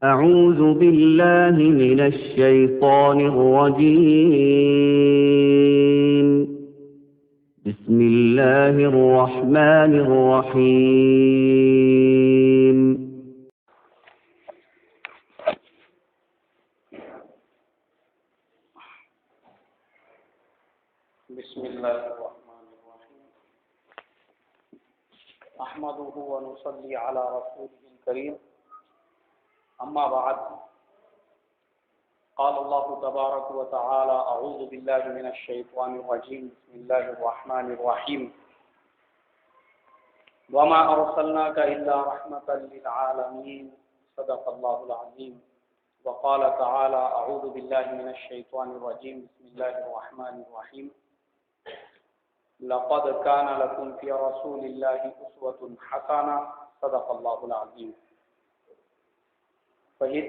أعوذ بالله من الشيطان الرجيم. بسم الله الرحمن الرحيم. بسم الله الرحمن الرحيم. أحمده ونصلي على رسوله الكريم. أما بعد، قال الله تبارك وتعالى: أعوذ بالله من الشيطان الرجيم. بسم الله الرحمن الرحيم. وما أرسلناك إلا رحمة للعالمين. صدق الله العظيم. وقال تعالى: أعوذ بالله من الشيطان الرجيم. بسم الله الرحمن الرحيم. لقد كان لكم في رسول الله أسوة حسنة. صدق الله العظيم. فہد،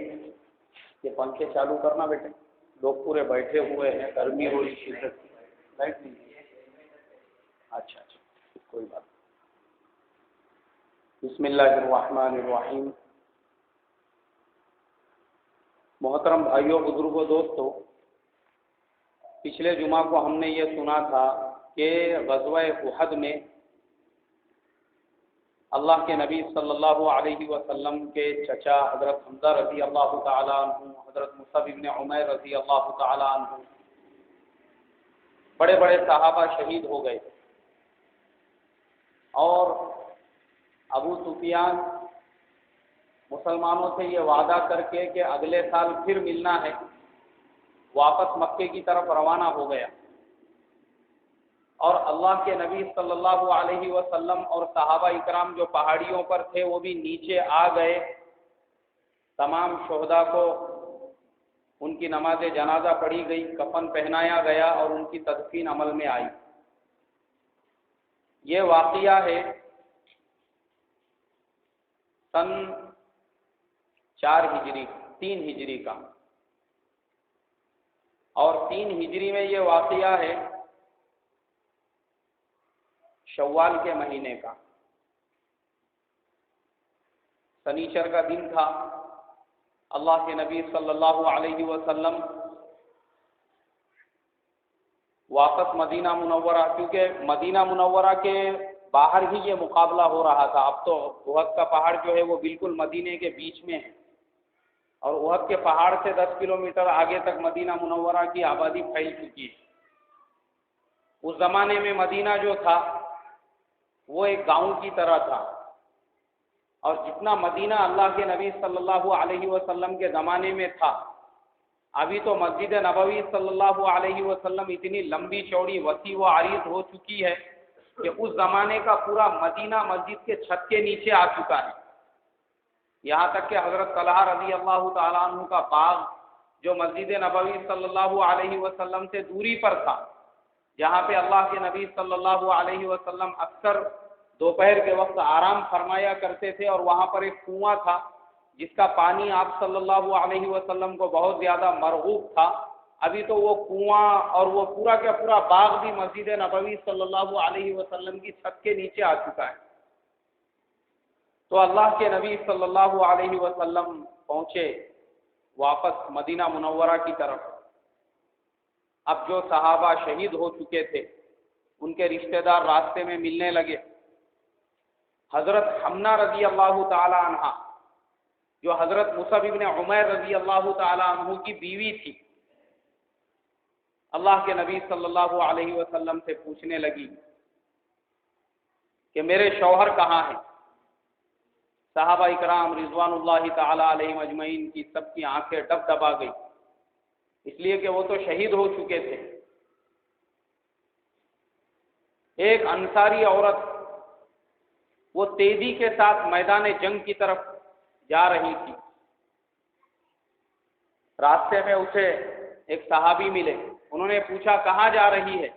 یہ پنکھے چالو کرنا بیٹے، لوگ پورے بیٹھے ہوئے ہیں، گرمی ہو رہی شدت کی. لائٹ نہیں ہے؟ اچھا کوئی بات. بسم اللہ الرحمن الرحیم. محترم بھائیوں، بزرگوں، دوستو، پچھلے جمعہ کو ہم نے یہ سنا تھا کہ غزوہ احد میں اللہ کے نبی صلی اللہ علیہ وسلم کے چچا حضرت حمزہ رضی اللہ تعالیٰ عنہ، حضرت مصعب بن عمیر رضی اللہ تعالیٰ عنہ، بڑے بڑے صحابہ شہید ہو گئے. اور ابو سفیان مسلمانوں سے یہ وعدہ کر کے کہ اگلے سال پھر ملنا ہے، واپس مکے کی طرف روانہ ہو گیا. اور اللہ کے نبی صلی اللہ علیہ وسلم اور صحابہ اکرام جو پہاڑیوں پر تھے وہ بھی نیچے آ گئے. تمام شہداء کو ان کی نماز جنازہ پڑھی گئی، کفن پہنایا گیا اور ان کی تدفین عمل میں آئی. یہ واقعہ ہے سن 3 ہجری کا، اور 3 ہجری میں یہ واقعہ ہے شوال کے مہینے کا. سنیچر کا دن تھا. اللہ کے نبی صلی اللہ علیہ وسلم واپس مدینہ منورہ، کیونکہ مدینہ منورہ کے باہر ہی یہ مقابلہ ہو رہا تھا. اب تو احد کا پہاڑ جو ہے وہ بالکل مدینے کے بیچ میں ہے، اور احد کے پہاڑ سے 10 کلومیٹر آگے تک مدینہ منورہ کی آبادی پھیل چکی ہے. اس زمانے میں مدینہ جو تھا وہ ایک گاؤں کی طرح تھا، اور جتنا مدینہ اللہ کے نبی صلی اللہ علیہ وسلم کے زمانے میں تھا، ابھی تو مسجد نبوی صلی اللہ علیہ وسلم اتنی لمبی چوڑی وسیع و عریض ہو چکی ہے کہ اس زمانے کا پورا مدینہ مسجد کے چھت کے نیچے آ چکا ہے. یہاں تک کہ حضرت طلحہ رضی اللہ تعالیٰ عنہ کا باغ جو مسجد نبوی صلی اللہ علیہ وسلم سے دوری پر تھا، جہاں پہ اللہ کے نبی صلی اللہ علیہ وسلم اکثر دوپہر کے وقت آرام فرمایا کرتے تھے، اور وہاں پر ایک کنواں تھا جس کا پانی آپ صلی اللہ علیہ وسلم کو بہت زیادہ مرغوب تھا. ابھی تو وہ کنواں اور وہ پورا کا پورا باغ بھی مسجد نبوی صلی اللہ علیہ وسلم کی چھت کے نیچے آ چکا ہے. تو اللہ کے نبی صلی اللہ علیہ وسلم پہنچے واپس مدینہ منورہ کی طرف. اب جو صحابہ شہید ہو چکے تھے ان کے رشتہ دار راستے میں ملنے لگے. حضرت حمنہ رضی اللہ تعالی عنہ جو حضرت مصعب بن عمیر رضی اللہ تعالی عنہ کی بیوی تھی، اللہ کے نبی صلی اللہ علیہ وسلم سے پوچھنے لگی کہ میرے شوہر کہاں ہیں. صحابہ اکرام رضوان اللہ تعالی علیہم اجمعین کی سب کی آنکھیں ڈب ڈبا گئی، اس لیے کہ وہ تو شہید ہو چکے تھے. ایک انصاری عورت وہ تیزی کے ساتھ میدان جنگ کی طرف جا رہی تھی. راستے میں اسے ایک صحابی ملے. انہوں نے پوچھا کہاں جا رہی ہے؟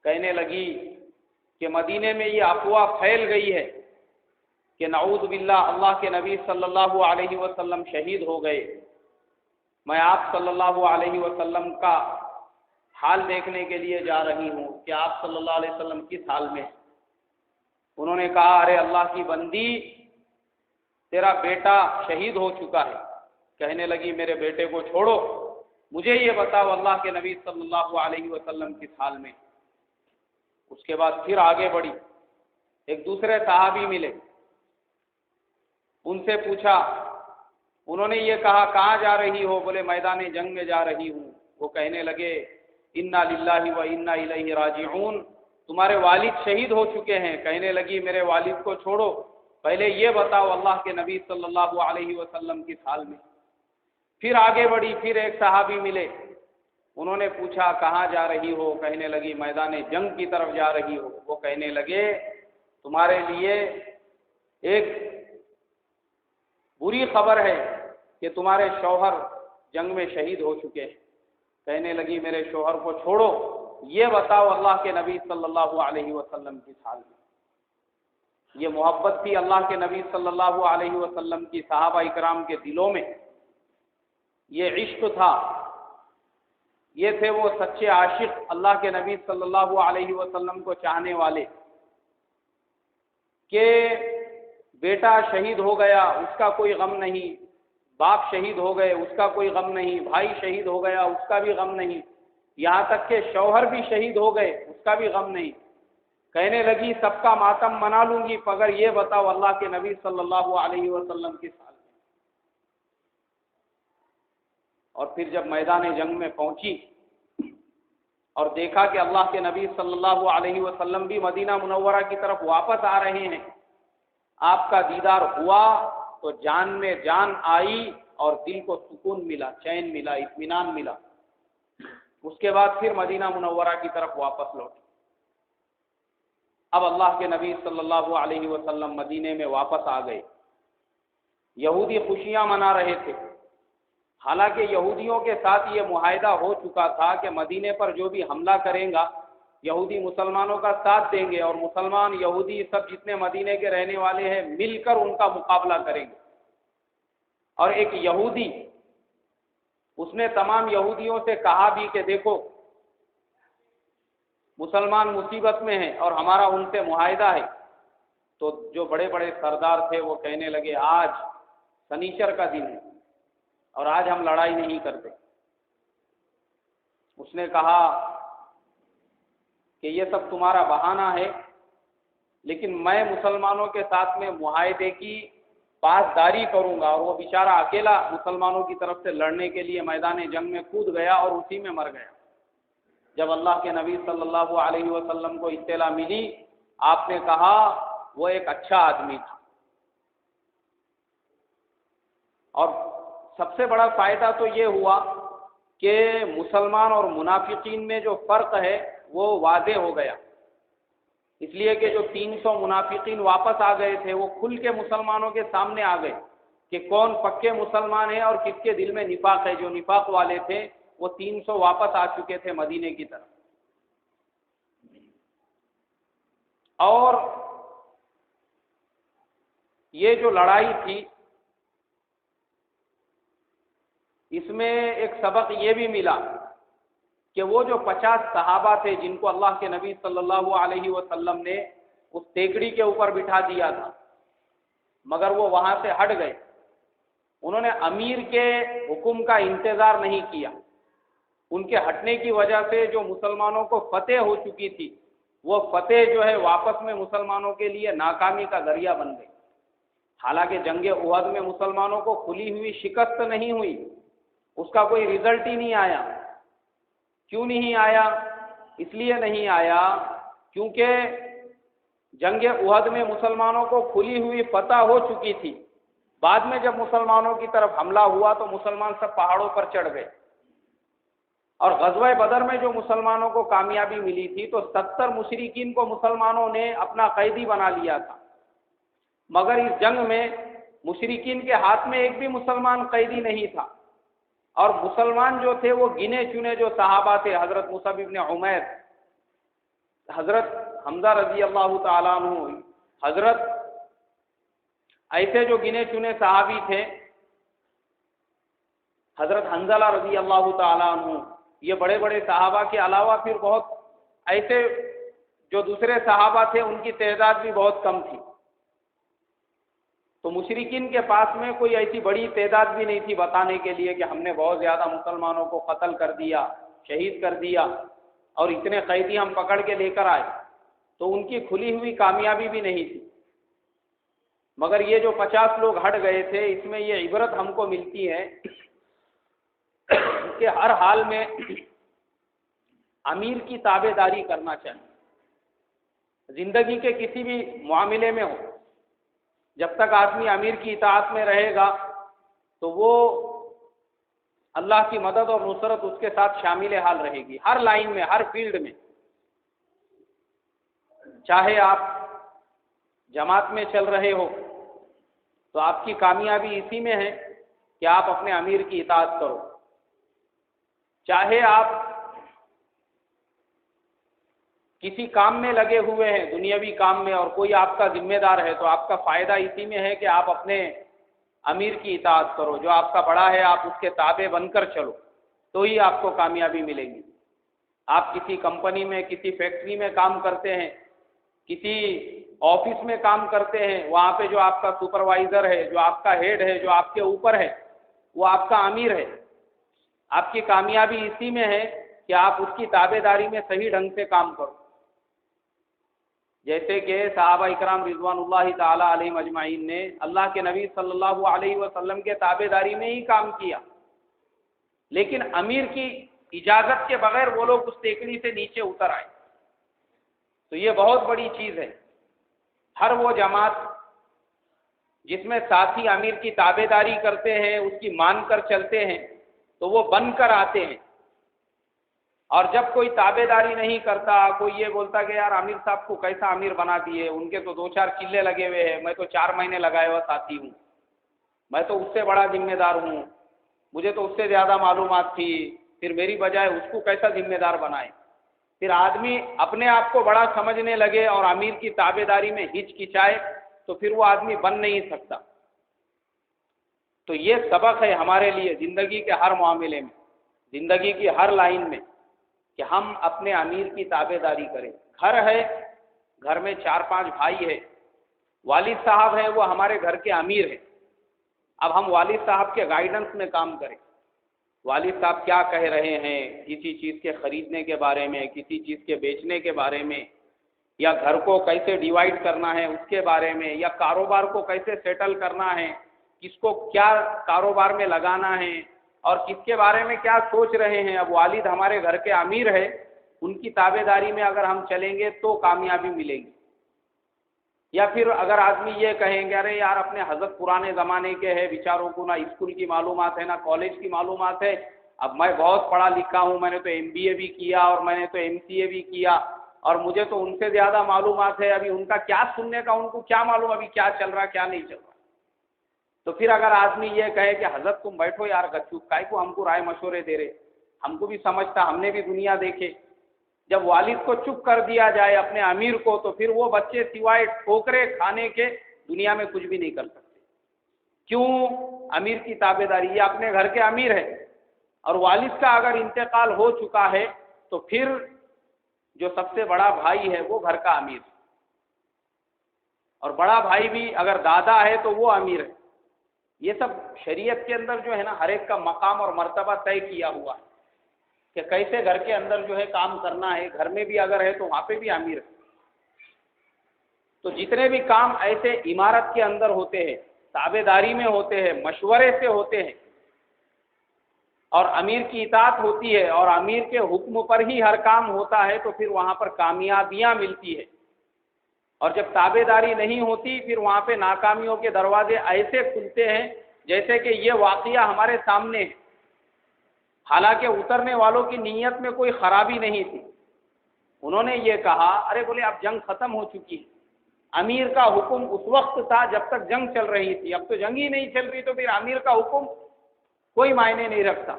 کہنے لگی کہ مدینے میں یہ افواہ پھیل گئی ہے کہ نعوذ باللہ اللہ کے نبی صلی اللہ علیہ وسلم شہید ہو گئے. میں آپ صلی اللہ علیہ وسلم کا حال دیکھنے کے لیے جا رہی ہوں کہ آپ صلی اللہ علیہ وسلم کس حال میں. انہوں نے کہا ارے اللہ کی بندی، تیرا بیٹا شہید ہو چکا ہے۔ کہنے لگی میرے بیٹے کو چھوڑو، مجھے یہ بتاؤ اللہ کے نبی صلی اللہ علیہ وسلم کس حال میں۔ اس کے بعد پھر آگے بڑھی، ایک دوسرے صحابی ملے، ان سے پوچھا، انہوں نے یہ کہا کہاں جا رہی ہو؟ بولے میدان جنگ میں جا رہی ہوں۔ وہ کہنے لگے انا للہ و انا الیہ راجعون، تمہارے والد شہید ہو چکے ہیں۔ کہنے لگی میرے والد کو چھوڑو، پہلے یہ بتاؤ اللہ کے نبی صلی اللہ علیہ وسلم کس حال میں۔ پھر آگے بڑھی، پھر ایک صحابی ملے، انہوں نے پوچھا کہاں جا رہی ہو؟ کہنے لگی میدان جنگ کی طرف جا رہی ہو۔ وہ کہنے لگے تمہارے لیے ایک بری خبر ہے کہ تمہارے شوہر جنگ میں شہید ہو چکے ہیں۔ کہنے لگی میرے شوہر کو چھوڑو، یہ بتاؤ اللہ کے نبی صلی اللہ علیہ وسلم کس حال میں۔ یہ محبت تھی اللہ کے نبی صلی اللہ علیہ وسلم کی صحابہ اکرام کے دلوں میں، یہ عشق تھا، یہ تھے وہ سچے عاشق اللہ کے نبی صلی اللہ علیہ وسلم کو چاہنے والے، کہ بیٹا شہید ہو گیا اس کا کوئی غم نہیں، باپ شہید ہو گئے اس کا کوئی غم نہیں، بھائی شہید ہو گیا اس کا بھی غم نہیں، یہاں تک کہ شوہر بھی شہید ہو گئے اس کا بھی غم نہیں۔ کہنے لگی سب کا ماتم منا لوں گی مگر یہ بتاؤ اللہ کے نبی صلی اللہ علیہ وسلم کی حال میں۔ اور پھر جب میدان جنگ میں پہنچی اور دیکھا کہ اللہ کے نبی صلی اللہ علیہ وسلم بھی مدینہ منورہ کی طرف واپس آ رہے ہیں، آپ کا دیدار ہوا تو جان میں جان آئی اور دل کو سکون ملا، چین ملا، اطمینان ملا۔ اس کے بعد پھر مدینہ منورہ کی طرف واپس لوٹے۔ اب اللہ کے نبی صلی اللہ علیہ وسلم مدینے میں واپس آ گئے۔ یہودی خوشیاں منا رہے تھے، حالانکہ یہودیوں کے ساتھ یہ معاہدہ ہو چکا تھا کہ مدینے پر جو بھی حملہ کریں گا یہودی مسلمانوں کا ساتھ دیں گے، اور مسلمان یہودی سب جتنے مدینے کے رہنے والے ہیں مل کر ان کا مقابلہ کریں گے۔ اور ایک یہودی اس نے تمام یہودیوں سے کہا بھی کہ دیکھو مسلمان مصیبت میں ہیں اور ہمارا ان سے معاہدہ ہے۔ تو جو بڑے بڑے سردار تھے وہ کہنے لگے آج سنیچر کا دن ہے اور آج ہم لڑائی نہیں کرتے۔ اس نے کہا کہ یہ سب تمہارا بہانہ ہے، لیکن میں مسلمانوں کے ساتھ میں معاہدے کی پاسداری کروں گا۔ اور وہ بیچارہ اکیلا مسلمانوں کی طرف سے لڑنے کے لیے میدان جنگ میں کود گیا اور اسی میں مر گیا۔ جب اللہ کے نبی صلی اللہ علیہ وسلم کو اطلاع ملی، آپ نے کہا وہ ایک اچھا آدمی تھا۔ اور سب سے بڑا فائدہ تو یہ ہوا کہ مسلمان اور منافقین میں جو فرق ہے وہ واضح ہو گیا، اس لیے کہ جو 300 منافقین واپس آ گئے تھے وہ کھل کے مسلمانوں کے سامنے آ گئے کہ کون پکے مسلمان ہیں اور کس کے دل میں نفاق ہے۔ جو نفاق والے تھے وہ 300 واپس آ چکے تھے مدینے کی طرف۔ اور یہ جو لڑائی تھی اس میں ایک سبق یہ بھی ملا کہ وہ جو 50 صحابہ تھے جن کو اللہ کے نبی صلی اللہ علیہ وسلم نے اس ٹیکڑی کے اوپر بٹھا دیا تھا، مگر وہ وہاں سے ہٹ گئے، انہوں نے امیر کے حکم کا انتظار نہیں کیا۔ ان کے ہٹنے کی وجہ سے جو مسلمانوں کو فتح ہو چکی تھی وہ فتح جو ہے واپس میں مسلمانوں کے لیے ناکامی کا ذریعہ بن گئی۔ حالانکہ جنگ احد میں مسلمانوں کو کھلی ہوئی شکست نہیں ہوئی، اس کا کوئی رزلٹ ہی نہیں آیا۔ کیوں نہیں آیا؟ اس لیے نہیں آیا کیونکہ جنگ احد میں مسلمانوں کو کھلی ہوئی فتح ہو چکی تھی۔ بعد میں جب مسلمانوں کی طرف حملہ ہوا تو مسلمان سب پہاڑوں پر چڑھ گئے، اور غزوہ بدر میں جو مسلمانوں کو کامیابی ملی تھی تو 70 مشرکین کو مسلمانوں نے اپنا قیدی بنا لیا تھا، مگر اس جنگ میں مشرکین کے ہاتھ میں ایک بھی مسلمان قیدی نہیں تھا، اور مسلمان جو تھے وہ گنے چنے جو صحابہ تھے، حضرت مصعب ابن عمیر، حضرت حمزہ رضی اللہ تعالیٰ عنہ، حضرت ایسے جو گنے چنے صحابی تھے، حضرت حنظلہ رضی اللہ تعالیٰ عنہ، یہ بڑے بڑے صحابہ کے علاوہ پھر بہت ایسے جو دوسرے صحابہ تھے ان کی تعداد بھی بہت کم تھی۔ تو مشرکین کے پاس میں کوئی ایسی بڑی تعداد بھی نہیں تھی بتانے کے لیے کہ ہم نے بہت زیادہ مسلمانوں کو قتل کر دیا، شہید کر دیا، اور اتنے قیدی ہم پکڑ کے لے کر آئے، تو ان کی کھلی ہوئی کامیابی بھی نہیں تھی۔ مگر یہ جو 50 لوگ ہٹ گئے تھے، اس میں یہ عبرت ہم کو ملتی ہے کہ ہر حال میں امیر کی تابع داری کرنا چاہیے۔ زندگی کے کسی بھی معاملے میں ہو، جب تک آدمی امیر کی اطاعت میں رہے گا تو وہ اللہ کی مدد اور نصرت اس کے ساتھ شامل حال رہے گی، ہر لائن میں، ہر فیلڈ میں۔ چاہے آپ جماعت میں چل رہے ہو تو آپ کی کامیابی اسی میں ہے کہ آپ اپنے امیر کی اطاعت کرو، چاہے آپ کسی کام میں لگے ہوئے ہیں، دنیاوی کام میں، اور کوئی آپ کا ذمہ دار ہے، تو آپ کا فائدہ اسی میں ہے کہ آپ اپنے امیر کی اطاعت کرو، جو آپ کا بڑا ہے آپ اس کے تابع بن کر چلو، تو ہی آپ کو کامیابی ملے گی۔ آپ کسی کمپنی میں، کسی فیکٹری میں کام کرتے ہیں، کسی آفس میں کام کرتے ہیں، وہاں پہ جو آپ کا سپروائزر ہے، جو آپ کا ہیڈ ہے، جو آپ کے اوپر ہے، وہ آپ کا امیر ہے۔ آپ کی کامیابی اسی میں ہے کہ آپ اس کی تابع داری میں صحیح ڈھنگ سے کام کرو۔ جیسے کہ صحابہ اکرام رضوان اللہ تعالی علیہم اجمعین نے اللہ کے نبی صلی اللہ علیہ وسلم کے تابع داری میں ہی کام کیا، لیکن امیر کی اجازت کے بغیر وہ لوگ اس ٹیکری سے نیچے اتر آئے۔ تو یہ بہت بڑی چیز ہے۔ ہر وہ جماعت جس میں ساتھی امیر کی تابع داری کرتے ہیں، اس کی مان کر چلتے ہیں، تو وہ بن کر آتے ہیں۔ اور جب کوئی تابع داری نہیں کرتا، کوئی یہ بولتا کہ یار امیر صاحب کو کیسا امیر بنا دیے، ان کے تو 2-4 چلے لگے ہوئے ہیں، میں تو 4 مہینے لگائے ہوا ساتھی ہوں، میں تو اس سے بڑا ذمہ دار ہوں، مجھے تو اس سے زیادہ معلومات تھی، پھر میری بجائے اس کو کیسا ذمہ دار بنائے۔ پھر آدمی اپنے آپ کو بڑا سمجھنے لگے اور امیر کی تابع داری میں ہچکچائے تو پھر وہ آدمی بن نہیں سکتا۔ تو یہ سبق ہے ہمارے لیے زندگی کے ہر معاملے میں، زندگی کی ہر لائن میں، کہ ہم اپنے امیر کی تابع داری کریں۔ گھر ہے، گھر میں 4-5 بھائی ہے، والد صاحب ہے، وہ ہمارے گھر کے امیر ہیں۔ اب ہم والد صاحب کے گائیڈنس میں کام کریں۔ والد صاحب کیا کہہ رہے ہیں کسی چیز کے خریدنے کے بارے میں، کسی چیز کے بیچنے کے بارے میں، یا گھر کو کیسے ڈیوائڈ کرنا ہے اس کے بارے میں، یا کاروبار کو کیسے سیٹل کرنا ہے، کس کو کیا کاروبار میں لگانا ہے، اور کس کے بارے میں کیا سوچ رہے ہیں۔ اب والد ہمارے گھر کے امیر ہے، ان کی تابع داری میں اگر ہم چلیں گے تو کامیابی ملے گی۔ یا پھر اگر آدمی یہ کہیں گے ارے یار اپنے حضرت پرانے زمانے کے ہیں، بیچاروں کو نہ اسکول کی معلومات ہے نہ کالج کی معلومات ہے، اب میں بہت پڑھا لکھا ہوں، میں نے تو MBA بھی کیا اور میں نے تو MCA بھی کیا، اور مجھے تو ان سے زیادہ معلومات ہے، ابھی ان کا کیا سننے کا، ان کو کیا معلوم ابھی کیا چل رہا کیا نہیں چل رہا۔ تو پھر اگر آدمی یہ کہے کہ حضرت تم بیٹھو یار گچو، کائی کو ہم کو رائے مشورے دے رہے، ہم کو بھی سمجھتا، ہم نے بھی دنیا دیکھے۔ جب والد کو چپ کر دیا جائے اپنے امیر کو، تو پھر وہ بچے سوائے ٹھوکرے کھانے کے دنیا میں کچھ بھی نہیں کر سکتے۔ کیوں؟ امیر کی تابع داری، یہ اپنے گھر کے امیر ہے، اور والد کا اگر انتقال ہو چکا ہے تو پھر جو سب سے بڑا بھائی ہے وہ گھر کا امیر، اور بڑا بھائی بھی اگر دادا ہے تو وہ امیر ہے۔ یہ سب شریعت کے اندر جو ہے نا، ہر ایک کا مقام اور مرتبہ طے کیا ہوا ہے کہ کیسے گھر کے اندر جو ہے کام کرنا ہے۔ گھر میں بھی اگر ہے تو وہاں پہ بھی امیر ہے۔ تو جتنے بھی کام ایسے عمارت کے اندر ہوتے ہیں، تابع داری میں ہوتے ہیں، مشورے سے ہوتے ہیں، اور امیر کی اطاعت ہوتی ہے اور امیر کے حکم پر ہی ہر کام ہوتا ہے، تو پھر وہاں پر کامیابیاں ملتی ہے۔ اور جب تابع داری نہیں ہوتی، پھر وہاں پہ ناکامیوں کے دروازے ایسے کھلتے ہیں جیسے کہ یہ واقعہ ہمارے سامنے ہے۔ حالانکہ اترنے والوں کی نیت میں کوئی خرابی نہیں تھی، انہوں نے یہ کہا ارے بولے اب جنگ ختم ہو چکی ہے، امیر کا حکم اس وقت تھا جب تک جنگ چل رہی تھی، اب تو جنگ ہی نہیں چل رہی تو پھر امیر کا حکم کوئی معنی نہیں رکھتا۔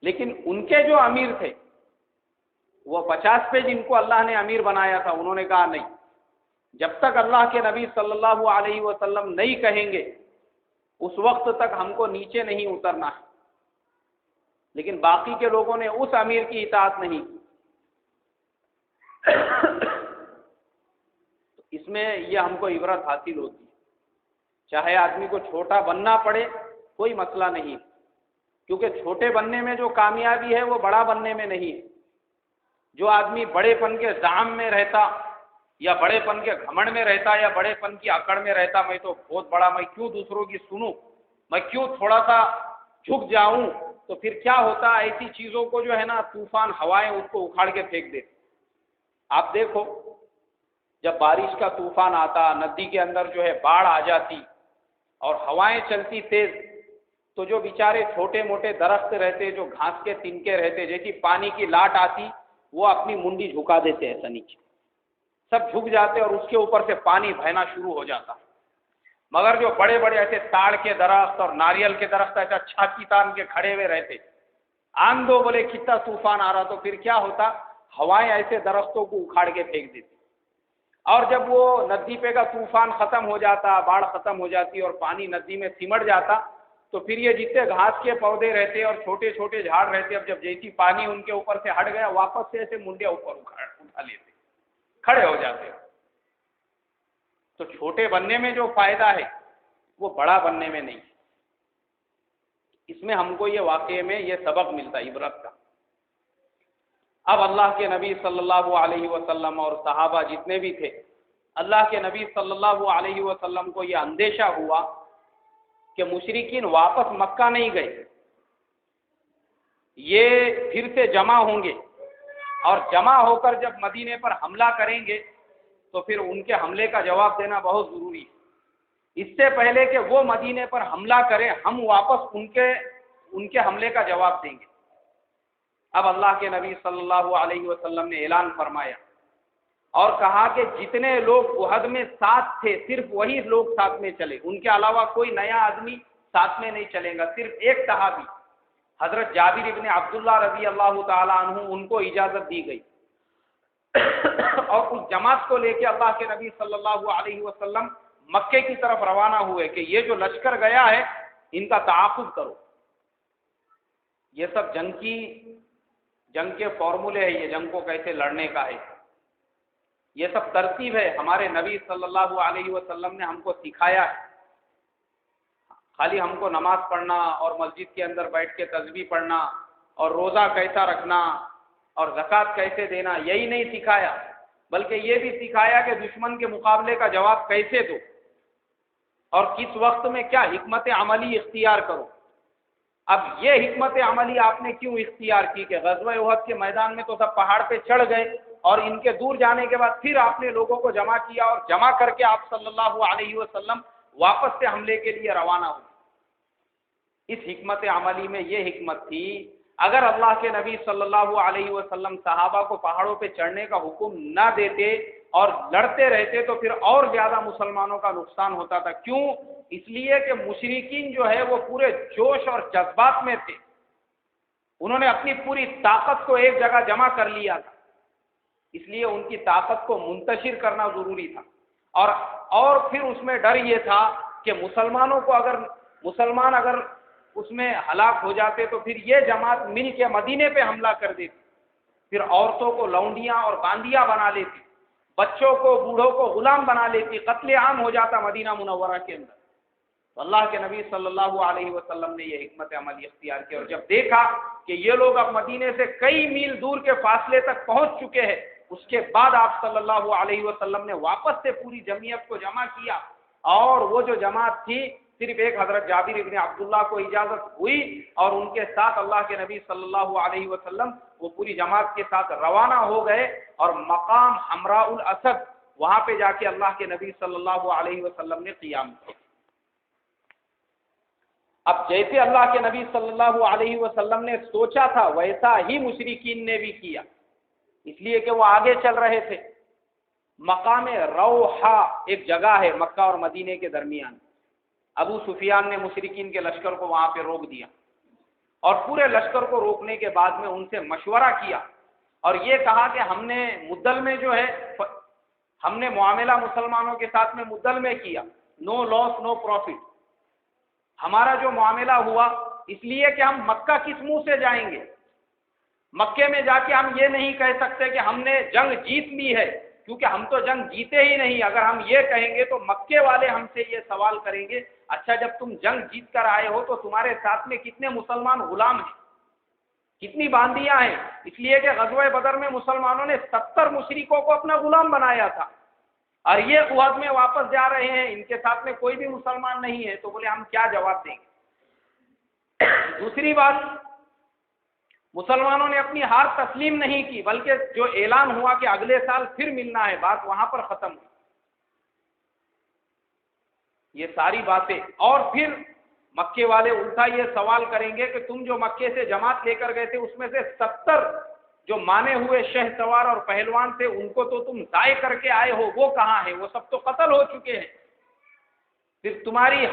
لیکن ان کے جو امیر تھے وہ 50 پہ جن کو اللہ نے امیر بنایا تھا، انہوں نے کہا نہیں، جب تک اللہ کے نبی صلی اللہ علیہ وسلم نہیں کہیں گے اس وقت تک ہم کو نیچے نہیں اترنا ہے۔ لیکن باقی کے لوگوں نے اس امیر کی اطاعت نہیں کی۔ اس میں یہ ہم کو عبرت حاصل ہوتی ہے چاہے آدمی کو چھوٹا بننا پڑے کوئی مسئلہ نہیں، کیونکہ چھوٹے بننے میں جو کامیابی ہے وہ بڑا بننے میں نہیں ہے۔ جو آدمی بڑے پن کے زعم میں رہتا یا بڑے پن کے گھمنڈ میں رہتا یا بڑے پن کی اکڑ میں رہتا، میں تو بہت بڑا، میں کیوں دوسروں کی سنوں، میں کیوں تھوڑا سا جھک جاؤں، تو پھر کیا ہوتا، ایسی چیزوں کو جو ہے نا طوفان، ہوائیں اس کو اکھاڑ کے پھینک دیتی۔ آپ دیکھو جب بارش کا طوفان آتا، ندی کے اندر جو ہے باڑھ آ جاتی اور ہوائیں چلتی تیز، تو جو بیچارے چھوٹے موٹے درخت رہتے، جو گھاس کے تنکے رہتے، جیسی پانی کی لاٹ آتی وہ اپنی منڈی جھکا دیتے ایسا نیچے، سب جھک جاتے اور اس کے اوپر سے پانی بہنا شروع ہو جاتا۔ مگر جو بڑے بڑے ایسے تاڑ کے درخت اور ناریل کے درخت ایسا چھاتی تان کے کھڑے ہوئے رہتے، آن دو بولے کتنا طوفان آ رہا تو پھر کیا ہوتا، ہوائیں ایسے درختوں کو اکھاڑ کے پھینک دیتی۔ اور جب وہ ندی پہ کا طوفان ختم ہو جاتا، باڑھ ختم ہو جاتی اور پانی ندی میں سمٹ جاتا، تو پھر یہ جتنے گھاس کے پودے رہتے اور چھوٹے چھوٹے جھاڑ رہتے، اب جب جیسی پانی ان کے اوپر سے ہٹ گیا، واپس سے ایسے منڈیا اوپر اٹھا لیتے، کھڑے ہو جاتے۔ تو چھوٹے بننے میں جو فائدہ ہے وہ بڑا بننے میں نہیں۔ اس میں ہم کو یہ واقعے میں یہ سبق ملتا ہے عبرت کا۔ اب اللہ کے نبی صلی اللہ علیہ وسلم اور صحابہ جتنے بھی تھے، اللہ کے نبی صلی اللہ علیہ وسلم کو یہ اندیشہ ہوا کہ مشرکین واپس مکہ نہیں گئے، یہ پھر سے جمع ہوں گے، اور جمع ہو کر جب مدینے پر حملہ کریں گے تو پھر ان کے حملے کا جواب دینا بہت ضروری ہے۔ اس سے پہلے کہ وہ مدینے پر حملہ کریں، ہم واپس ان کے حملے کا جواب دیں گے۔ اب اللہ کے نبی صلی اللہ علیہ وسلم نے اعلان فرمایا اور کہا کہ جتنے لوگ احد میں ساتھ تھے صرف وہی لوگ ساتھ میں چلے، ان کے علاوہ کوئی نیا آدمی ساتھ میں نہیں چلے گا، صرف ایک صحابی حضرت جابر ابن عبداللہ رضی اللہ تعالی عنہ، ان کو اجازت دی گئی۔ اور اس جماعت کو لے کے اللہ کے نبی صلی اللہ علیہ وسلم مکے کی طرف روانہ ہوئے کہ یہ جو لشکر گیا ہے ان کا تعاقب کرو۔ یہ سب جنگ کے فارمولے ہیں، یہ جنگ کو کیسے لڑنے کا ہے، یہ سب ترتیب ہے، ہمارے نبی صلی اللہ علیہ وسلم نے ہم کو سکھایا ہے۔ خالی ہم کو نماز پڑھنا اور مسجد کے اندر بیٹھ کے تسبیح پڑھنا اور روزہ کیسا رکھنا اور زکوٰۃ کیسے دینا یہی نہیں سکھایا، بلکہ یہ بھی سکھایا کہ دشمن کے مقابلے کا جواب کیسے دو اور کس وقت میں کیا حکمت عملی اختیار کرو۔ اب یہ حکمت عملی آپ نے کیوں اختیار کی کہ غزوہ احد کے میدان میں تو سب پہاڑ پہ چڑھ گئے اور ان کے دور جانے کے بعد پھر آپ نے لوگوں کو جمع کیا اور جمع کر کے آپ صلی اللہ علیہ وسلم واپس سے حملے کے لیے روانہ ہوئے۔ اس حکمت عملی میں یہ حکمت تھی، اگر اللہ کے نبی صلی اللہ علیہ وسلم صحابہ کو پہاڑوں پہ چڑھنے کا حکم نہ دیتے اور لڑتے رہتے تو پھر اور زیادہ مسلمانوں کا نقصان ہوتا تھا۔ کیوں؟ اس لیے کہ مشرکین جو ہے وہ پورے جوش اور جذبات میں تھے، انہوں نے اپنی پوری طاقت کو ایک جگہ جمع کر لیا تھا، اس لیے ان کی طاقت کو منتشر کرنا ضروری تھا۔ اور پھر اس میں ڈر یہ تھا کہ مسلمان اگر اس میں ہلاک ہو جاتے تو پھر یہ جماعت مل کے مدینے پہ حملہ کر دیتی، پھر عورتوں کو لونڈیاں اور باندیاں بنا لیتی، بچوں کو بوڑھوں کو غلام بنا لیتی، قتل عام ہو جاتا مدینہ منورہ کے اندر۔ تو اللہ کے نبی صلی اللہ علیہ وسلم نے یہ حکمت عملی اختیار کی، اور جب دیکھا کہ یہ لوگ اب مدینے سے کئی میل دور کے فاصلے تک پہنچ چکے ہیں، اس کے بعد آپ صلی اللہ علیہ وسلم نے واپس سے پوری جمعیت کو جمع کیا، اور وہ جو جماعت تھی صرف ایک حضرت جابر ابن عبداللہ کو اجازت ہوئی اور ان کے ساتھ اللہ کے نبی صلی اللہ علیہ وسلم وہ پوری جماعت کے ساتھ روانہ ہو گئے، اور مقام حمراء الاسد وہاں پہ جا کے اللہ کے نبی صلی اللہ علیہ وسلم نے قیام کیا۔ اب جیسے اللہ کے نبی صلی اللہ علیہ وسلم نے سوچا تھا ویسا ہی مشرکین نے بھی کیا، اس لیے کہ وہ آگے چل رہے تھے۔ مقام روحا ایک جگہ ہے مکہ اور مدینے کے درمیان، ابو سفیان نے مشرکین کے لشکر کو وہاں پہ روک دیا، اور پورے لشکر کو روکنے کے بعد میں ان سے مشورہ کیا اور یہ کہا کہ ہم نے مدل میں جو ہے ہم نے معاملہ مسلمانوں کے ساتھ میں مدل میں کیا، نو لاس نو پروفٹ، ہمارا جو معاملہ ہوا اس لیے کہ ہم مکہ کس منہ سے جائیں گے، مکے میں جا کے ہم یہ نہیں کہہ سکتے کہ ہم نے جنگ جیت لی ہے، کیونکہ ہم تو جنگ جیتے ہی نہیں. اگر ہم یہ کہیں گے تو مکے والے ہم سے یہ سوال کریں گے اچھا جب تم جنگ جیت کر آئے ہو تو تمہارے ساتھ میں کتنے مسلمان غلام ہیں, کتنی باندیاں ہیں؟ اس لیے کہ غزوہ بدر میں مسلمانوں نے 70 مشرکوں کو اپنا غلام بنایا تھا, اور یہ احد میں واپس جا رہے ہیں, ان کے ساتھ میں کوئی بھی مسلمان نہیں ہے. تو بولے ہم کیا جواب دیں گے؟ دوسری بات, مسلمانوں نے اپنی ہار تسلیم نہیں کی, بلکہ جو اعلان ہوا کہ اگلے سال پھر ملنا ہے, بات وہاں پر ختم ہوئی. یہ ساری باتیں, اور پھر مکے والے الٹا یہ سوال کریں گے کہ تم جو مکے سے جماعت لے کر گئے تھے اس میں سے 70 جو مانے ہوئے شہ سوار اور پہلوان تھے ان کو تو تم ضائع کر کے آئے ہو, وہ کہاں ہے؟ وہ سب تو قتل ہو چکے ہیں. پھر تمہاری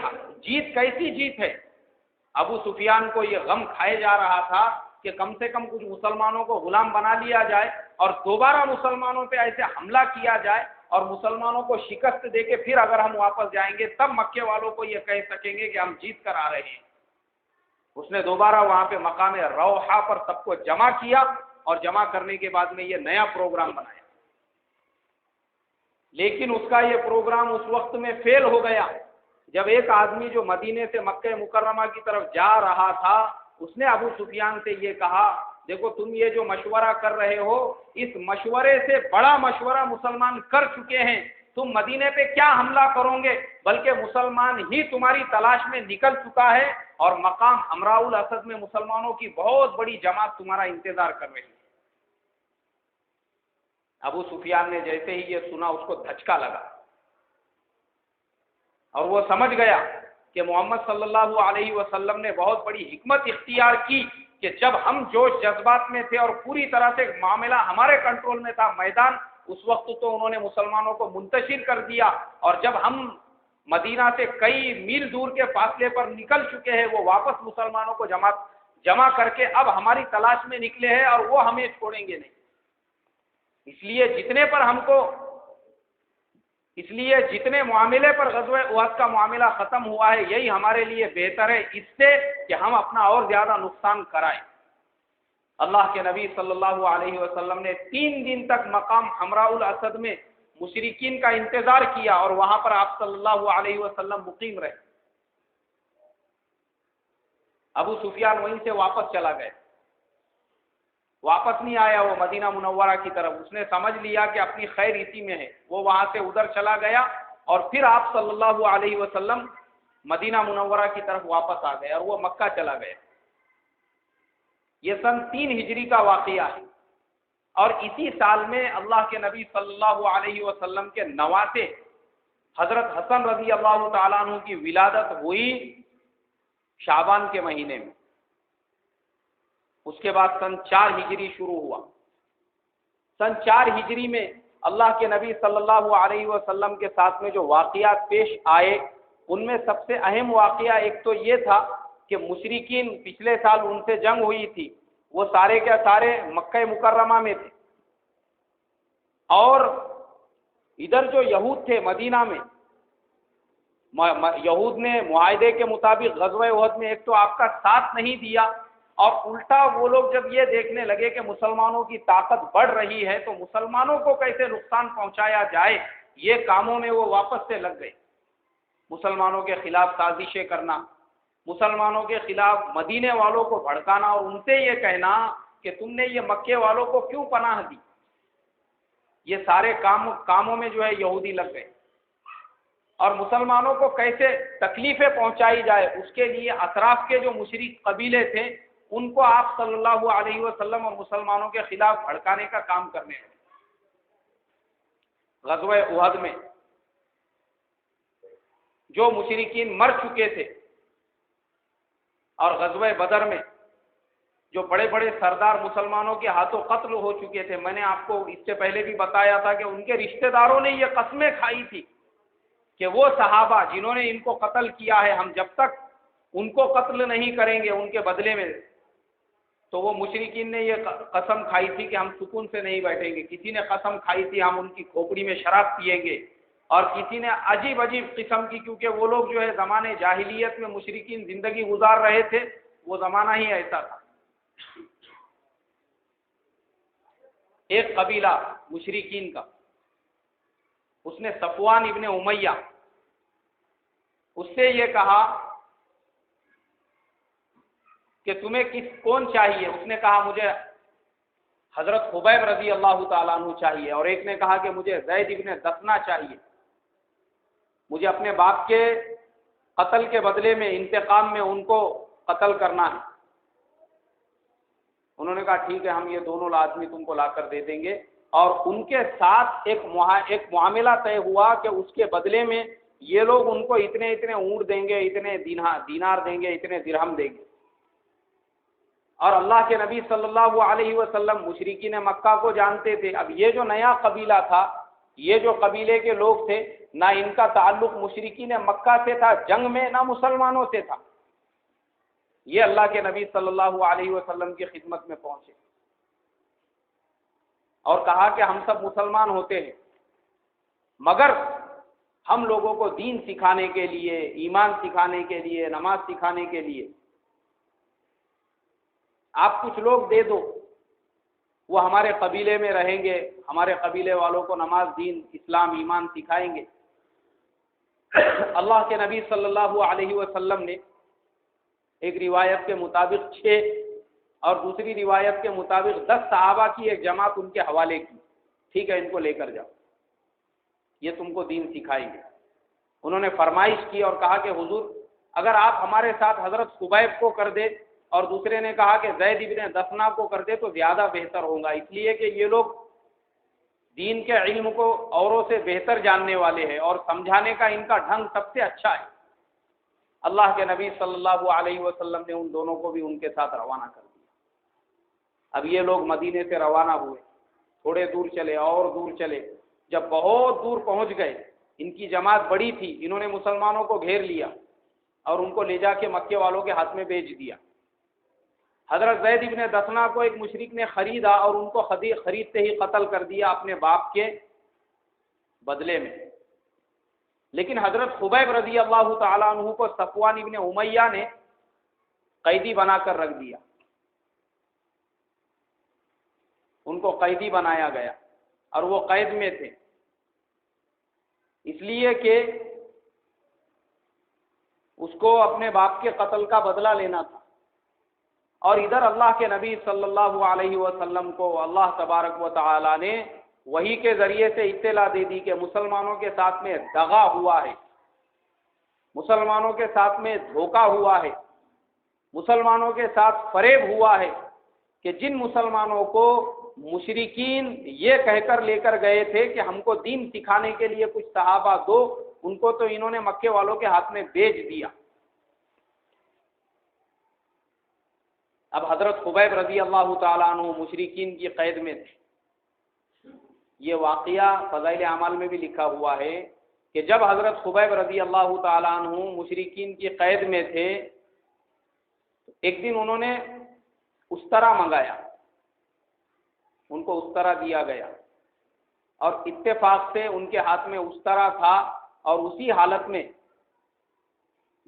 جیت کیسی جیت ہے؟ ابو سفیان کو یہ غم کھائے جا رہا تھا کہ کم سے کم کچھ مسلمانوں کو غلام بنا لیا جائے اور دوبارہ مسلمانوں پہ ایسے حملہ کیا جائے اور مسلمانوں کو شکست دے کے پھر اگر ہم واپس جائیں گے تب مکے والوں کو یہ کہہ سکیں گے کہ ہم جیت کر آ رہے ہیں. اس نے دوبارہ وہاں پہ مقام روحہ پر سب کو جمع کیا, اور جمع کرنے کے بعد میں یہ نیا پروگرام بنایا. لیکن اس کا یہ پروگرام اس وقت میں فیل ہو گیا جب ایک آدمی جو مدینے سے مکہ مکرمہ کی طرف جا رہا تھا اس نے ابو سفیان سے یہ کہا دیکھو تم یہ جو مشورہ کر رہے ہو اس مشورے سے بڑا مشورہ مسلمان کر چکے ہیں, تم مدینے پہ کیا حملہ کرو گے, بلکہ مسلمان ہی تمہاری تلاش میں نکل چکا ہے اور مقام حمراء الاسد میں مسلمانوں کی بہت بڑی جماعت تمہارا انتظار کر رہی ہے. ابو سفیان نے جیسے ہی یہ سنا اس کو دھچکا لگا اور وہ سمجھ گیا کہ محمد صلی اللہ علیہ وسلم نے بہت بڑی حکمت اختیار کی کہ جب ہم جوش جذبات میں تھے اور پوری طرح سے معاملہ ہمارے کنٹرول میں تھا میدان, اس وقت تو انہوں نے مسلمانوں کو منتشر کر دیا, اور جب ہم مدینہ سے کئی میل دور کے فاصلے پر نکل چکے ہیں وہ واپس مسلمانوں کو جمع کر کے اب ہماری تلاش میں نکلے ہیں اور وہ ہمیں چھوڑیں گے نہیں. اس لیے جتنے معاملے پر غزوہ احد کا معاملہ ختم ہوا ہے یہی ہمارے لیے بہتر ہے اس سے کہ ہم اپنا اور زیادہ نقصان کرائیں. اللہ کے نبی صلی اللہ علیہ وسلم نے 3 دن تک مقام حمراء الاسد میں مشرکین کا انتظار کیا اور وہاں پر آپ صلی اللہ علیہ وسلم مقیم رہے. ابو سفیان وہیں سے واپس چلا گیا, واپس نہیں آیا وہ مدینہ منورہ کی طرف. اس نے سمجھ لیا کہ اپنی خیر اسی میں ہے, وہ وہاں سے ادھر چلا گیا اور پھر آپ صلی اللہ علیہ وسلم مدینہ منورہ کی طرف واپس آ گئے اور وہ مکہ چلا گیا. یہ سن 3 ہجری کا واقعہ ہے, اور اسی سال میں اللہ کے نبی صلی اللہ علیہ وسلم کے نواسے حضرت حسن رضی اللہ تعالیٰ عنہ کی ولادت ہوئی شعبان کے مہینے میں. اس کے بعد سن 4 ہجری شروع ہوا. سن 4 ہجری میں اللہ کے نبی صلی اللہ علیہ وسلم کے ساتھ میں جو واقعات پیش آئے ان میں سب سے اہم واقعہ ایک تو یہ تھا کہ مشرکین پچھلے سال ان سے جنگ ہوئی تھی, وہ سارے کے سارے مکہ مکرمہ میں تھے, اور ادھر جو یہود تھے مدینہ میں, یہود نے معاہدے کے مطابق غزوہ احد میں ایک تو آپ کا ساتھ نہیں دیا, اور الٹا وہ لوگ جب یہ دیکھنے لگے کہ مسلمانوں کی طاقت بڑھ رہی ہے تو مسلمانوں کو کیسے نقصان پہنچایا جائے, یہ کاموں میں وہ واپس سے لگ گئے. مسلمانوں کے خلاف سازشیں کرنا, مسلمانوں کے خلاف مدینے والوں کو بھڑکانا اور ان سے یہ کہنا کہ تم نے یہ مکے والوں کو کیوں پناہ دی. یہ سارے کاموں میں جو ہے یہودی لگ گئے, اور مسلمانوں کو کیسے تکلیفیں پہنچائی جائے اس کے لیے اطراف کے جو مشرک قبیلے تھے ان کو آپ صلی اللہ علیہ وسلم اور مسلمانوں کے خلاف بھڑکانے کا کام کرنے لگے. غزوہ احد میں جو مشرکین مر چکے تھے اور غزوہ بدر میں جو بڑے بڑے سردار مسلمانوں کے ہاتھوں قتل ہو چکے تھے, میں نے آپ کو اس سے پہلے بھی بتایا تھا کہ ان کے رشتہ داروں نے یہ قسمیں کھائی تھی کہ وہ صحابہ جنہوں نے ان کو قتل کیا ہے ہم جب تک ان کو قتل نہیں کریں گے ان کے بدلے میں, تو وہ مشرکین نے یہ قسم کھائی تھی کہ ہم سکون سے نہیں بیٹھیں گے. کسی نے قسم کھائی تھی ہم ان کی کھوپڑی میں شراب پیئیں گے, اور کسی نے عجیب عجیب قسم کی, کیونکہ وہ لوگ جو ہے زمانے جاہلیت میں مشرکین زندگی گزار رہے تھے, وہ زمانہ ہی ایسا تھا. ایک قبیلہ مشرکین کا اس نے صفوان ابن امیہ اس سے یہ کہا کہ تمہیں کون چاہیے؟ اس نے کہا مجھے حضرت خبیب رضی اللہ تعالیٰ عنہ چاہیے، اور ایک نے کہا کہ مجھے زید ابن دثنہ چاہیے، مجھے اپنے باپ کے قتل کے بدلے میں، انتقام میں ان کو قتل کرنا ہے۔ انہوں نے کہا ٹھیک ہے، ہم یہ دونوں آدمی تم کو لا کر دے دیں گے، اور ان کے ساتھ ایک معاملہ طے ہوا کہ اس کے بدلے میں یہ لوگ ان کو اتنے اونٹ دیں گے، اتنے دینار دیں گے، اتنے درہم دیں گے۔ اور اللہ کے نبی صلی اللہ علیہ وسلم مشرکین مکہ کو جانتے تھے۔ اب یہ جو نیا قبیلہ تھا، یہ جو قبیلے کے لوگ تھے، نہ ان کا تعلق مشرکین مکہ سے تھا جنگ میں، نہ مسلمانوں سے تھا۔ یہ اللہ کے نبی صلی اللہ علیہ وسلم کی خدمت میں پہنچے اور کہا کہ ہم سب مسلمان ہوتے ہیں، مگر ہم لوگوں کو دین سکھانے کے لیے، ایمان سکھانے کے لیے، نماز سکھانے کے لیے آپ کچھ لوگ دے دو، وہ ہمارے قبیلے میں رہیں گے، ہمارے قبیلے والوں کو نماز، دین، اسلام، ایمان سکھائیں گے۔ اللہ کے نبی صلی اللہ علیہ وسلم نے ایک روایت کے مطابق 6 اور دوسری روایت کے مطابق 10 صحابہ کی ایک جماعت ان کے حوالے کی، ٹھیک ہے ان کو لے کر جاؤ، یہ تم کو دین سکھائیں گے۔ انہوں نے فرمائش کی اور کہا کہ حضور اگر آپ ہمارے ساتھ حضرت خبیب کو کر دے، اور دوسرے نے کہا کہ زید ابن دثنہ کو کر دے تو زیادہ بہتر ہوگا، اس لیے کہ یہ لوگ دین کے علم کو اوروں سے بہتر جاننے والے ہیں اور سمجھانے کا ان کا ڈھنگ سب سے اچھا ہے۔ اللہ کے نبی صلی اللہ علیہ وسلم نے ان دونوں کو بھی ان کے ساتھ روانہ کر دیا۔ اب یہ لوگ مدینے سے روانہ ہوئے، تھوڑے دور چلے اور دور چلے، جب بہت دور پہنچ گئے، ان کی جماعت بڑی تھی، انہوں نے مسلمانوں کو گھیر لیا اور ان کو لے جا کے مکے والوں کے ہاتھ میں بیچ دیا۔ حضرت زید ابن دثنہ کو ایک مشرک نے خریدا اور ان کو خریدتے ہی قتل کر دیا اپنے باپ کے بدلے میں۔ لیکن حضرت خبیب رضی اللہ تعالیٰ عنہ کو صفوان ابن امیہ نے قیدی بنا کر رکھ دیا، ان کو قیدی بنایا گیا اور وہ قید میں تھے، اس لیے کہ اس کو اپنے باپ کے قتل کا بدلہ لینا تھا۔ اور ادھر اللہ کے نبی صلی اللہ علیہ وسلم کو اللہ تبارک و تعالی نے وحی کے ذریعے سے اطلاع دے دی کہ مسلمانوں کے ساتھ میں دغا ہوا ہے، مسلمانوں کے ساتھ میں دھوکہ ہوا ہے، مسلمانوں کے ساتھ فریب ہوا ہے، کہ جن مسلمانوں کو مشرکین یہ کہہ کر لے کر گئے تھے کہ ہم کو دین سکھانے کے لیے کچھ صحابہ دو، ان کو تو انہوں نے مکے والوں کے ہاتھ میں بیچ دیا۔ اب حضرت خبیب رضی اللہ تعالیٰ عنہ مشرکین کی قید میں تھے۔ یہ واقعہ فضائل اعمال میں بھی لکھا ہوا ہے کہ جب حضرت خبیب رضی اللہ تعالیٰ عنہ مشرکین کی قید میں تھے، ایک دن انہوں نے استرا منگایا، ان کو استرا دیا گیا، اور اتفاق سے ان کے ہاتھ میں استرا تھا، اور اسی حالت میں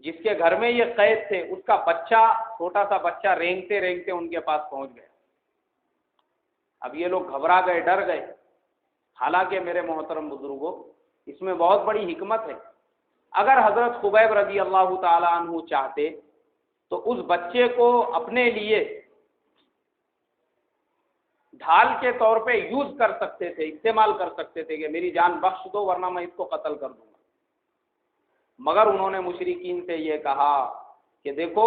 جس کے گھر میں یہ قید تھے اس کا بچہ، چھوٹا سا بچہ رینگتے رینگتے ان کے پاس پہنچ گیا۔ اب یہ لوگ گھبرا گئے، ڈر گئے۔ حالانکہ میرے محترم بزرگوں، اس میں بہت بڑی حکمت ہے۔ اگر حضرت خبیب رضی اللہ تعالی عنہ چاہتے تو اس بچے کو اپنے لیے ڈھال کے طور پہ یوز کر سکتے تھے، استعمال کر سکتے تھے کہ میری جان بخش دو ورنہ میں اس کو قتل کر دوں گا۔ مگر انہوں نے مشرکین سے یہ کہا کہ دیکھو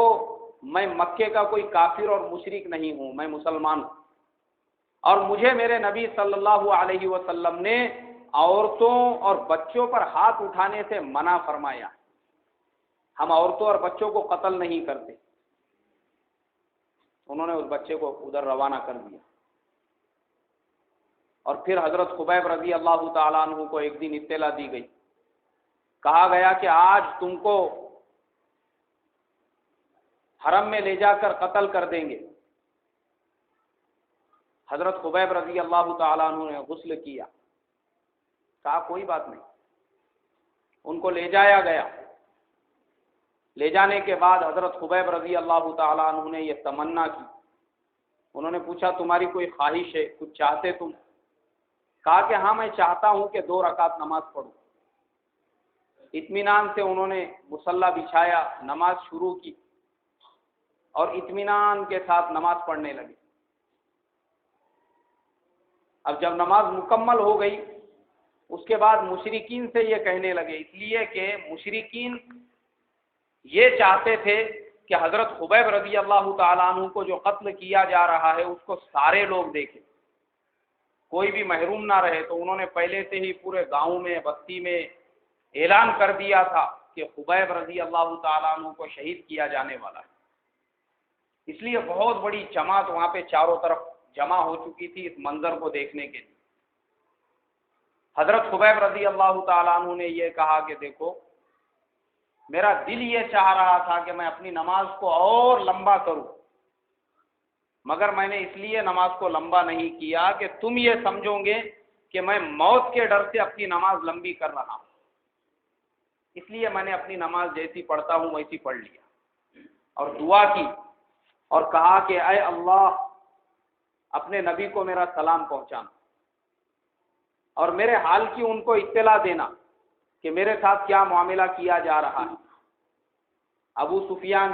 میں مکے کا کوئی کافر اور مشرک نہیں ہوں، میں مسلمان ہوں، اور مجھے میرے نبی صلی اللہ علیہ وسلم نے عورتوں اور بچوں پر ہاتھ اٹھانے سے منع فرمایا، ہم عورتوں اور بچوں کو قتل نہیں کرتے۔ انہوں نے اس بچے کو ادھر روانہ کر دیا، اور پھر حضرت خبیب رضی اللہ تعالیٰ عنہ کو ایک دن اطلاع دی گئی، کہا گیا کہ آج تم کو حرم میں لے جا کر قتل کر دیں گے۔ حضرت خبیب رضی اللہ تعالیٰ عنہ نے غسل کیا، کہا کوئی بات نہیں، ان کو لے جایا گیا۔ لے جانے کے بعد حضرت خبیب رضی اللہ تعالیٰ عنہ نے یہ تمنا کی، انہوں نے پوچھا تمہاری کوئی خواہش ہے، کچھ چاہتے تم؟ کہا کہ ہاں میں چاہتا ہوں کہ 2 رکعت نماز پڑھوں۔ اطمینان سے انہوں نے مصلی بچھایا، نماز شروع کی اور اطمینان کے ساتھ نماز پڑھنے لگے۔ اب جب نماز مکمل ہو گئی اس کے بعد مشرکین سے یہ کہنے لگے، اس لیے کہ مشرکین یہ چاہتے تھے کہ حضرت خبیب رضی اللہ تعالیٰ عنہ کو جو قتل کیا جا رہا ہے اس کو سارے لوگ دیکھیں، کوئی بھی محروم نہ رہے۔ تو انہوں نے پہلے سے ہی پورے گاؤں میں، بستی میں اعلان کر دیا تھا کہ خبیب رضی اللہ تعالیٰ عنہ کو شہید کیا جانے والا ہے۔ اس لیے بہت بڑی جماعت وہاں پہ چاروں طرف جمع ہو چکی تھی اس منظر کو دیکھنے کے لیے۔ حضرت خبیب رضی اللہ تعالیٰ عنہ نے یہ کہا کہ دیکھو، میرا دل یہ چاہ رہا تھا کہ میں اپنی نماز کو اور لمبا کروں، مگر میں نے اس لیے نماز کو لمبا نہیں کیا کہ تم یہ سمجھو گے کہ میں موت کے ڈر سے اپنی نماز لمبی کر رہا ہوں، اس لیے میں نے اپنی نماز جیسی پڑھتا ہوں ویسی پڑھ لیا اور دعا کی اور کہا کہ اے اللہ، اپنے نبی کو میرا سلام پہنچانا اور میرے حال کی ان کو اطلاع دینا کہ میرے ساتھ کیا معاملہ کیا جا رہا ہے۔ ابو سفیان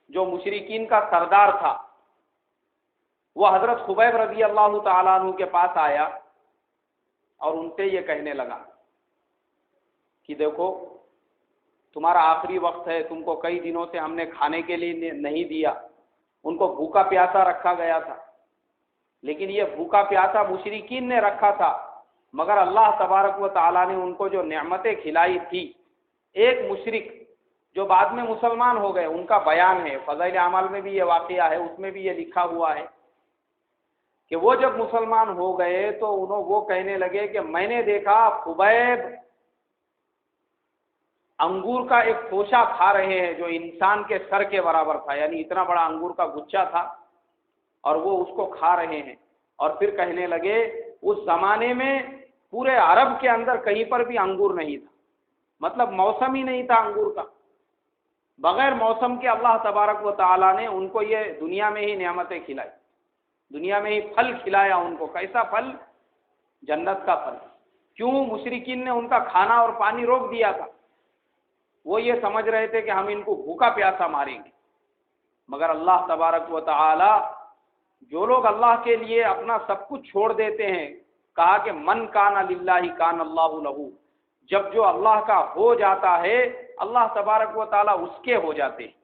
جو مشرکین کا سردار تھا وہ حضرت خبیب رضی اللہ تعالیٰ عنہ کے پاس آیا اور ان سے یہ کہنے لگا کہ دیکھو، تمہارا آخری وقت ہے، تم کو کئی دنوں سے ہم نے کھانے کے لیے نہیں دیا۔ ان کو بھوکا پیاسا رکھا گیا تھا، لیکن یہ بھوکا پیاسا مشرکین نے رکھا تھا، مگر اللہ تبارک و تعالیٰ نے ان کو جو نعمتیں کھلائی تھی۔ ایک مشرک جو بعد میں مسلمان ہو گئے، ان کا بیان ہے، فضائل اعمال میں بھی یہ واقعہ ہے، اس میں بھی یہ لکھا ہوا ہے کہ وہ جب مسلمان ہو گئے تو وہ کہنے لگے کہ میں نے دیکھا خبیب انگور کا ایک توشہ کھا رہے ہیں جو انسان کے سر کے برابر تھا، یعنی اتنا بڑا انگور کا گچھا تھا اور وہ اس کو کھا رہے ہیں۔ اور پھر کہنے لگے اس زمانے میں پورے عرب کے اندر کہیں پر بھی انگور نہیں تھا، مطلب موسم ہی نہیں تھا انگور کا، بغیر موسم کے اللہ تبارک و تعالیٰ نے ان کو یہ دنیا میں ہی نعمتیں کھلائی، دنیا میں ہی پھل کھلایا ان کو۔ کیسا پھل؟ جنت کا پھل۔ کیوں؟ مشرکین نے ان کا کھانا اور پانی روک دیا تھا، وہ یہ سمجھ رہے تھے کہ ہم ان کو بھوکا پیاسا ماریں گے، مگر اللہ تبارک و تعالی جو لوگ اللہ کے لیے اپنا سب کچھ چھوڑ دیتے ہیں، کہا کہ من کان للہ کان اللہ لہو، جب جو اللہ کا ہو جاتا ہے اللہ تبارک و تعالی اس کے ہو جاتے ہیں،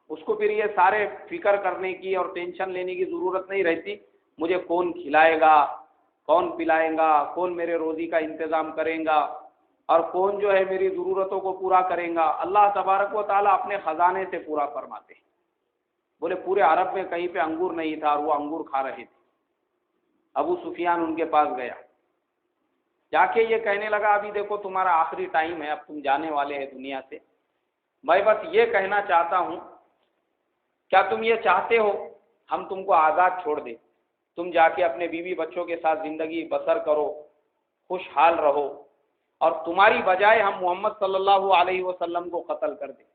اس کو پھر یہ سارے فکر کرنے کی اور ٹینشن لینے کی ضرورت نہیں رہتی، مجھے کون کھلائے گا، کون پلائے گا، کون میرے روزی کا انتظام کرے گا، اور کون جو ہے میری ضرورتوں کو پورا کرے گا۔ اللہ تبارک و تعالیٰ اپنے خزانے سے پورا فرماتے ہیں۔ بولے پورے عرب میں کہیں پہ انگور نہیں تھا اور وہ انگور کھا رہے تھے۔ ابو سفیان ان کے پاس گیا، جا کے یہ کہنے لگا ابھی دیکھو تمہارا آخری ٹائم ہے، اب تم جانے والے ہیں دنیا سے، میں بس یہ کہنا چاہتا ہوں، کیا تم یہ چاہتے ہو ہم تم کو آزاد چھوڑ دیں، تم جا کے اپنے بیوی بچوں کے ساتھ زندگی بسر کرو، خوشحال رہو، اور تمہاری بجائے ہم محمد صلی اللہ علیہ وسلم کو قتل کر دیں؟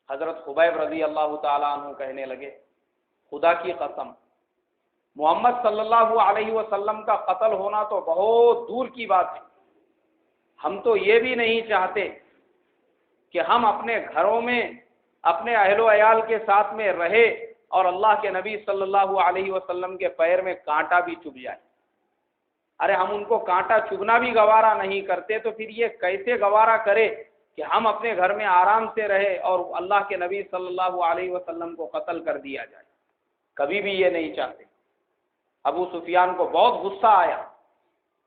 حضرت خبیب رضی اللہ تعالیٰ عنہ کہنے لگے خدا کی قسم، محمد صلی اللہ علیہ وسلم کا قتل ہونا تو بہت دور کی بات ہے، ہم تو یہ بھی نہیں چاہتے کہ ہم اپنے گھروں میں اپنے اہل و عیال کے ساتھ میں رہے اور اللہ کے نبی صلی اللہ علیہ وسلم کے پیر میں کانٹا بھی چبھ جائے۔ ارے ہم ان کو کانٹا چبھنا بھی گوارا نہیں کرتے تو پھر یہ کیسے گوارا کرے کہ ہم اپنے گھر میں آرام سے رہے اور اللہ کے نبی صلی اللہ علیہ وسلم کو قتل کر دیا جائے؟ کبھی بھی یہ نہیں چاہتے۔ ابو سفیان کو بہت غصہ آیا،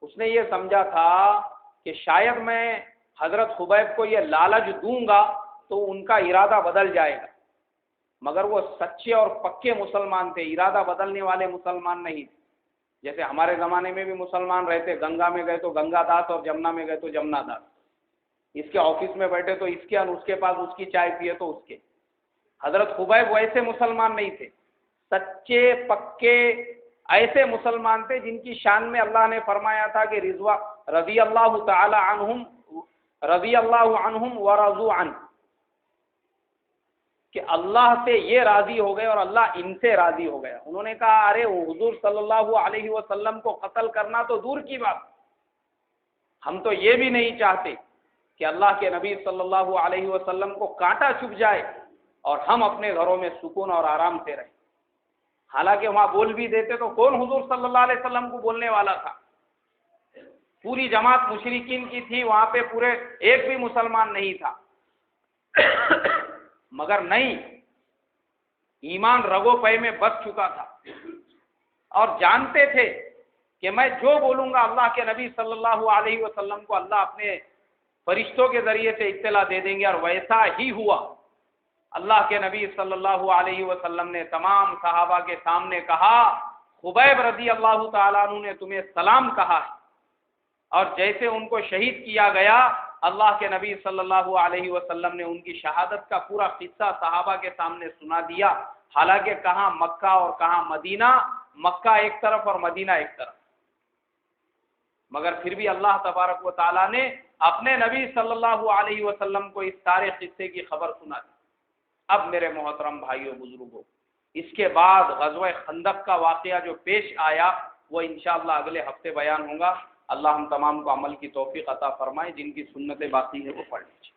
اس نے یہ سمجھا تھا کہ شاید میں حضرت خبیب کو یہ لالچ دوں گا تو ان کا ارادہ بدل جائے گا، مگر وہ سچے اور پکے مسلمان تھے، ارادہ بدلنے والے مسلمان نہیں تھے۔ جیسے ہمارے زمانے میں بھی مسلمان رہتے، گنگا میں گئے تو گنگا داس اور جمنا میں گئے تو جمنا داس، اس کے آفس میں بیٹھے تو اس کے اور اس کے پاس اس کی چائے پیے تو اس کے۔ حضرت خبیب ویسے مسلمان نہیں تھے، سچے پکے ایسے مسلمان تھے جن کی شان میں اللہ نے فرمایا تھا کہ رضی اللہ تعالی عنہم ورضوا عنہ، کہ اللہ سے یہ راضی ہو گئے اور اللہ ان سے راضی ہو گیا. انہوں نے کہا ارے حضور صلی اللہ علیہ وسلم کو قتل کرنا تو دور کی بات، ہم تو یہ بھی نہیں چاہتے کہ اللہ کے نبی صلی اللہ علیہ وسلم کو کانٹا چبھ جائے اور ہم اپنے گھروں میں سکون اور آرام سے رہیں. حالانکہ وہاں بول بھی دیتے تو کون حضور صلی اللہ علیہ وسلم کو بولنے والا تھا؟ پوری جماعت مشرکین کی تھی، وہاں پہ پورے ایک بھی مسلمان نہیں تھا. مگر نہیں، ایمان رگو پے میں بس چکا تھا اور جانتے تھے کہ میں جو بولوں گا اللہ کے نبی صلی اللہ علیہ وسلم کو اللہ اپنے فرشتوں کے ذریعے سے اطلاع دے دیں گے. اور ویسا ہی ہوا. اللہ کے نبی صلی اللہ علیہ وسلم نے تمام صحابہ کے سامنے کہا خبیب رضی اللہ تعالیٰ عنہ نے تمہیں سلام کہا ہے. اور جیسے ان کو شہید کیا گیا، اللہ کے نبی صلی اللہ علیہ وسلم نے ان کی شہادت کا پورا قصہ صحابہ کے سامنے سنا دیا. حالانکہ کہاں مکہ اور کہاں مدینہ، مکہ ایک طرف اور مدینہ ایک طرف، مگر پھر بھی اللہ تبارک و تعالیٰ نے اپنے نبی صلی اللہ علیہ وسلم کو اس سارے قصے کی خبر سنا دی. اب میرے محترم بھائیوں بزرگوں، اس کے بعد غزوہ خندق کا واقعہ جو پیش آیا وہ انشاءاللہ اگلے ہفتے بیان ہوگا. اللہ ہم تمام کو عمل کی توفیق عطا فرمائے. جن کی سنتیں باقی ہیں وہ پڑھ لیجیے.